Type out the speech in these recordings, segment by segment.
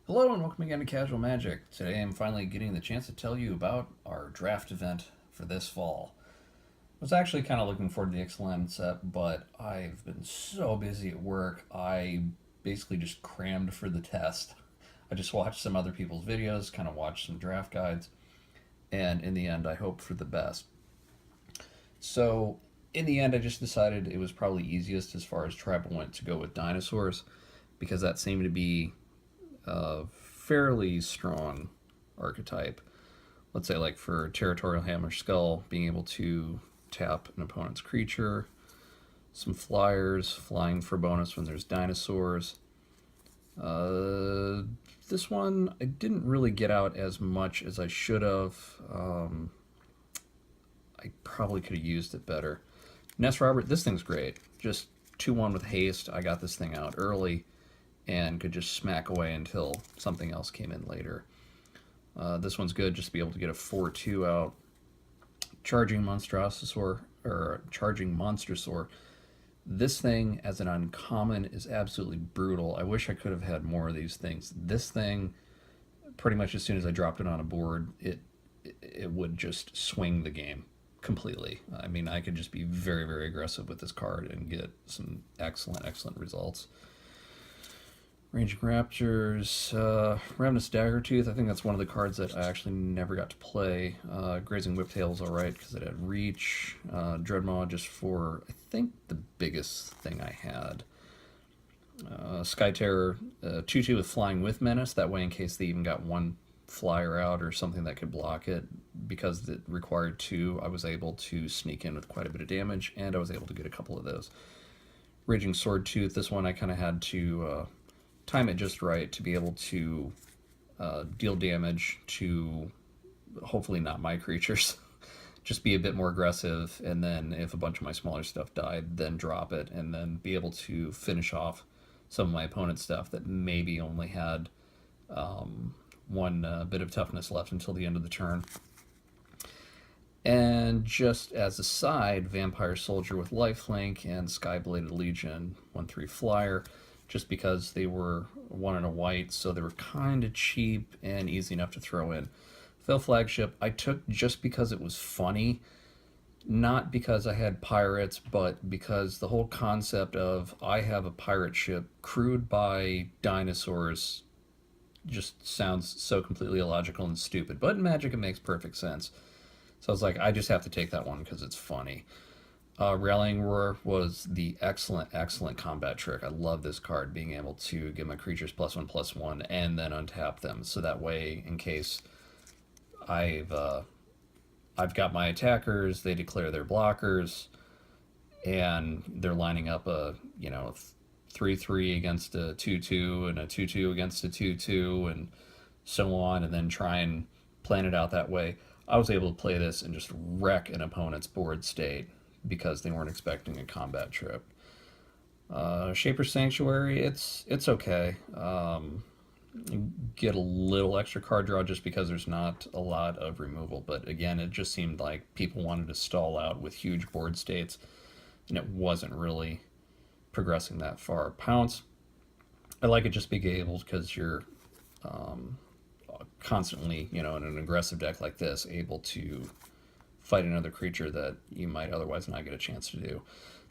Hello and welcome again to Casual Magic. Today I'm finally getting the chance to tell you about our draft event for this fall. I was actually kind of looking forward to the Ixalan set, but I've been so busy at work, I basically just crammed for the test. I just watched some other people's videos, kind of watched some draft guides, and in the end I hoped for the best. So in the end I just decided it was probably easiest as far as tribal went to go with dinosaurs because that seemed to be a fairly strong archetype. Let's say, like for Territorial Hammer Skull, being able to tap an opponent's creature, some flyers, flying for bonus when there's dinosaurs. Uh, this one I didn't really get out as much as I should have. I probably could have used it better. Ness Robert, this thing's great. Just 2-1 with haste. I got this thing out early and could just smack away until something else came in later. This one's good just to be able to get a 4-2 out. Charging Monstrosaur, or Charging Monstrosaur. This thing as an uncommon is absolutely brutal. I wish I could have had more of these things. This thing, pretty much as soon as I dropped it on a board, it would just swing the game completely. I mean, I could just be very, very aggressive with this card and get some excellent, excellent results. Raging Raptors, Ravenous Daggertooth, I think that's one of the cards that I actually never got to play. Grazing Whiptail is alright because it had reach. Dreadmaw just for, I think, the biggest thing I had. Sky Terror, 2-2 with Flying with Menace, that way in case they even got one flyer out or something that could block it, because it required 2, I was able to sneak in with quite a bit of damage, and I was able to get a couple of those. Raging Swordtooth, this one I kind of had to time it just right to be able to deal damage to hopefully not my creatures. Just be a bit more aggressive, and then if a bunch of my smaller stuff died, then drop it, and then be able to finish off some of my opponent's stuff that maybe only had one bit of toughness left until the end of the turn. And just as a side, Vampire Soldier with Lifelink and Skybladed Legion, 1/3 flyer, just because they were 1 and a white, so they were kind of cheap and easy enough to throw in. Fail Flagship, I took just because it was funny, not because I had pirates, but because the whole concept of I have a pirate ship crewed by dinosaurs just sounds so completely illogical and stupid. But in Magic, it makes perfect sense. So I was like, I just have to take that one because it's funny. Rallying Roar was the excellent, excellent combat trick. I love this card, being able to give my creatures +1/+1 and then untap them. So that way, in case I've got my attackers, they declare their blockers, and they're lining up a 3/3 against a 2/2 and a 2/2 against a 2/2 and so on, and then try and plan it out that way. I was able to play this and just wreck an opponent's board state because they weren't expecting a combat trip. Shaper Sanctuary, it's okay. Get a little extra card draw just because there's not a lot of removal, but again, it just seemed like people wanted to stall out with huge board states, and it wasn't really progressing that far. Pounce, I like it just being able, because you're constantly, in an aggressive deck like this, able to fight another creature that you might otherwise not get a chance to do.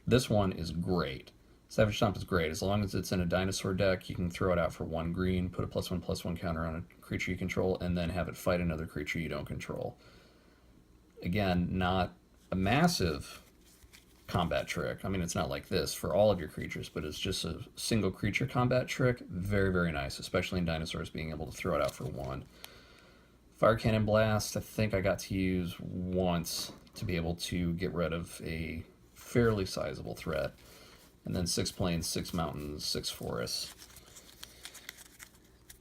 This one is great. Savage Stomp is great. As long as it's in a dinosaur deck, you can throw it out for 1 green, put a +1/+1 counter on a creature you control, and then have it fight another creature you don't control. Again, not a massive combat trick. I mean, it's not like this for all of your creatures, but it's just a single creature combat trick. Very, very nice, especially in dinosaurs, being able to throw it out for 1. Fire Cannon Blast, I think I got to use once to be able to get rid of a fairly sizable threat. And then 6 plains, 6 mountains, 6 forests.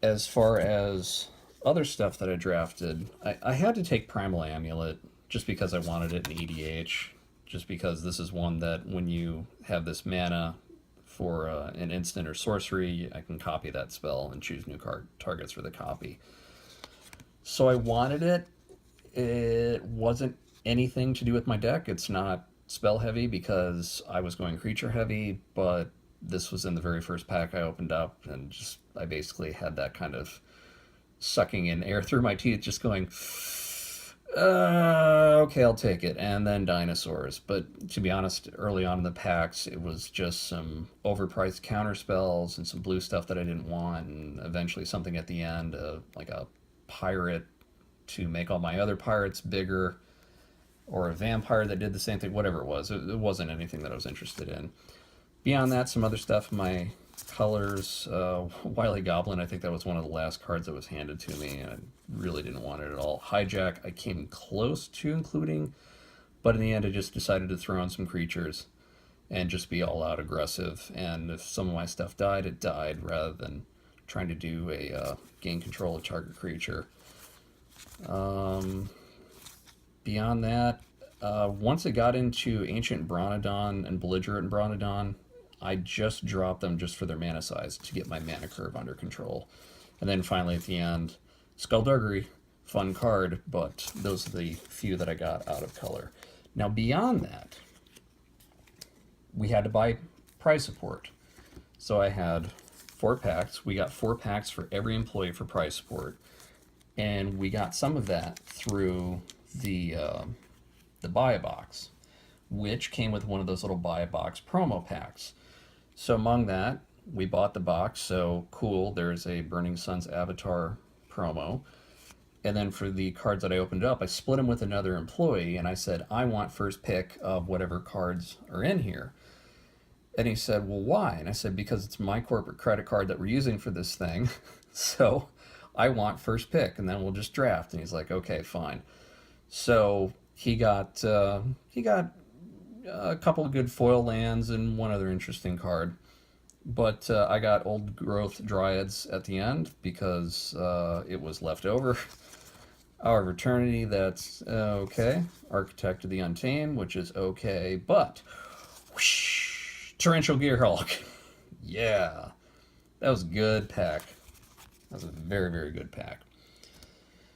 As far as other stuff that I drafted, I had to take Primal Amulet just because I wanted it in EDH. Just because this is one that when you have this mana for an instant or sorcery, I can copy that spell and choose new targets for the copy. So I wanted it. It wasn't anything to do with my deck. It's not spell heavy because I was going creature heavy, but this was in the very first pack I opened up, and just I basically had that kind of sucking in air through my teeth, just going, okay, I'll take it. And then dinosaurs. But to be honest, early on in the packs, it was just some overpriced counter spells and some blue stuff that I didn't want, and eventually something at the end, like a pirate to make all my other pirates bigger, or a vampire that did the same thing, whatever it was. It wasn't anything that I was interested in. Beyond that, some other stuff in my colors. Wily Goblin, I think that was one of the last cards that was handed to me, and I really didn't want it at all. Hijack, I came close to including, but in the end I just decided to throw in some creatures and just be all out aggressive, and if some of my stuff died, it died, rather than trying to do a gain control of target creature. Beyond that, once it got into Ancient Bronodon and Belligerent Bronodon, I just dropped them just for their mana size to get my mana curve under control. And then finally at the end, Skullduggery, fun card, but those are the few that I got out of color. Now beyond that, we had to buy prize support. So I had 4 packs. We got 4 packs for every employee for prize support. And we got some of that through the buy a box, which came with one of those little buy a box promo packs. So among that, we bought the box, so cool, there's a Burning Suns Avatar promo. And then for the cards that I opened up, I split them with another employee, and I said, I want first pick of whatever cards are in here. And he said, well, why? And I said, because it's my corporate credit card that we're using for this thing, so I want first pick, and then we'll just draft. And he's like, okay, fine. So he got a couple of good foil lands and one other interesting card. But I got Old Growth Dryads at the end because it was left over. Hour of Eternity, that's okay. Architect of the Untamed, which is okay. But, whoosh, Torrential Gearhulk. Yeah, that was a good pack. That was a very, very good pack.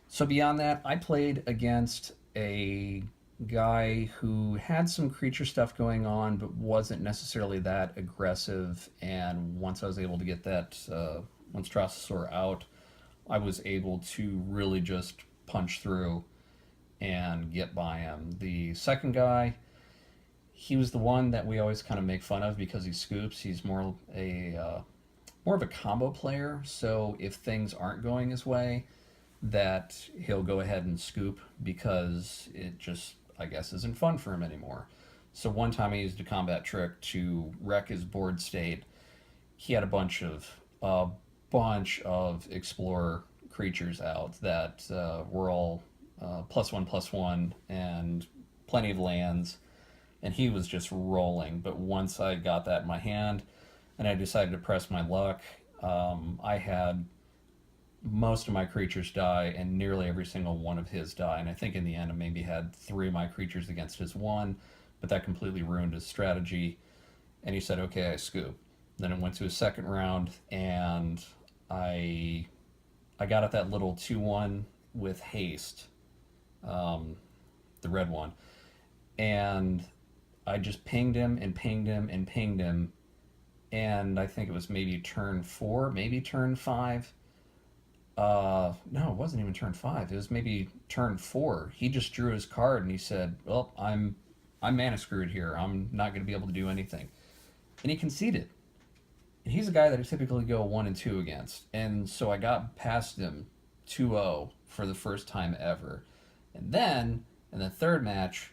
So beyond that, I played against a guy who had some creature stuff going on, but wasn't necessarily that aggressive. And once I was able to get that Monstrosaur out, I was able to really just punch through and get by him. The second guy, he was the one that we always kind of make fun of because he scoops. He's more of a combo player, so if things aren't going his way, that he'll go ahead and scoop because it just, I guess, isn't fun for him anymore. So one time I used a combat trick to wreck his board state. He had a bunch of explorer creatures out that were all +1/+1 and plenty of lands, and he was just rolling. But once I got that in my hand and I decided to press my luck, I had most of my creatures die and nearly every single one of his die. And I think in the end I maybe had 3 of my creatures against his 1, but that completely ruined his strategy. And he said, okay, I scoop. Then it went to his second round, and I got at that little 2/1 with haste, the red one. And I just pinged him and pinged him and pinged him. And I think it was maybe turn 4, maybe turn 5. No, it wasn't even turn 5. It was maybe turn 4. He just drew his card and he said, well, I'm mana screwed here. I'm not going to be able to do anything. And he conceded. And he's a guy that I typically go 1 and 2 against. And so I got past him 2-0 for the first time ever. And then, in the third match,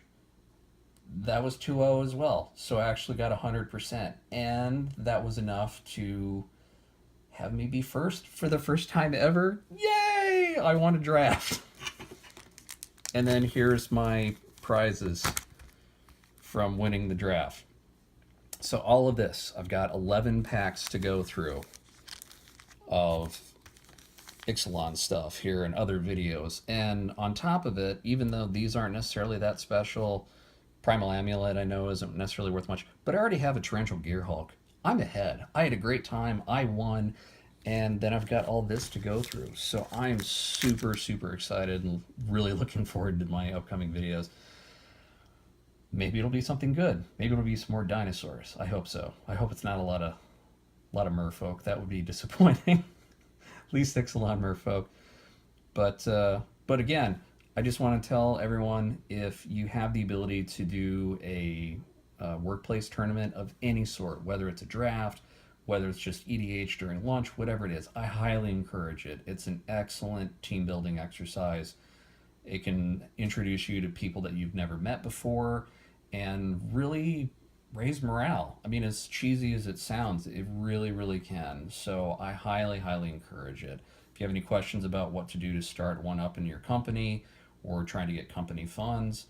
that was 2-0 as well. So I actually got 100%. And that was enough to have me be first for the first time ever. Yay! I won a draft. And then here's my prizes from winning the draft. So all of this, I've got 11 packs to go through of Ixalan stuff here and other videos. And on top of it, even though these aren't necessarily that special, Primal Amulet I know isn't necessarily worth much, but I already have a Torrential Gearhulk. I'm ahead. I had a great time. I won. And then I've got all this to go through. So I'm super, super excited and really looking forward to my upcoming videos. Maybe it'll be something good. Maybe it'll be some more dinosaurs. I hope so. I hope it's not a lot of A lot of merfolk. That would be disappointing. At least Ixalan merfolk. But again, I just want to tell everyone, if you have the ability to do a workplace tournament of any sort, whether it's a draft, whether it's just EDH during lunch, whatever it is, I highly encourage it. It's an excellent team building exercise. It can introduce you to people that you've never met before and really raise morale. I mean, as cheesy as it sounds, it really, really can. So I highly, highly encourage it. If you have any questions about what to do to start one up in your company or trying to get company funds,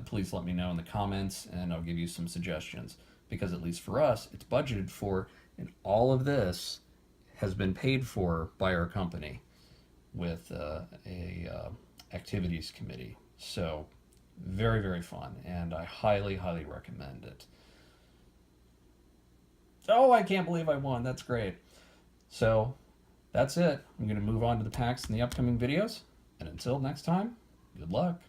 please let me know in the comments and I'll give you some suggestions. Because at least for us, it's budgeted for, and all of this has been paid for by our company with a activities committee. So very, very fun, and I highly, highly recommend it. Oh, I can't believe I won. That's great. So that's it. I'm going to move on to the packs in the upcoming videos. And until next time, good luck.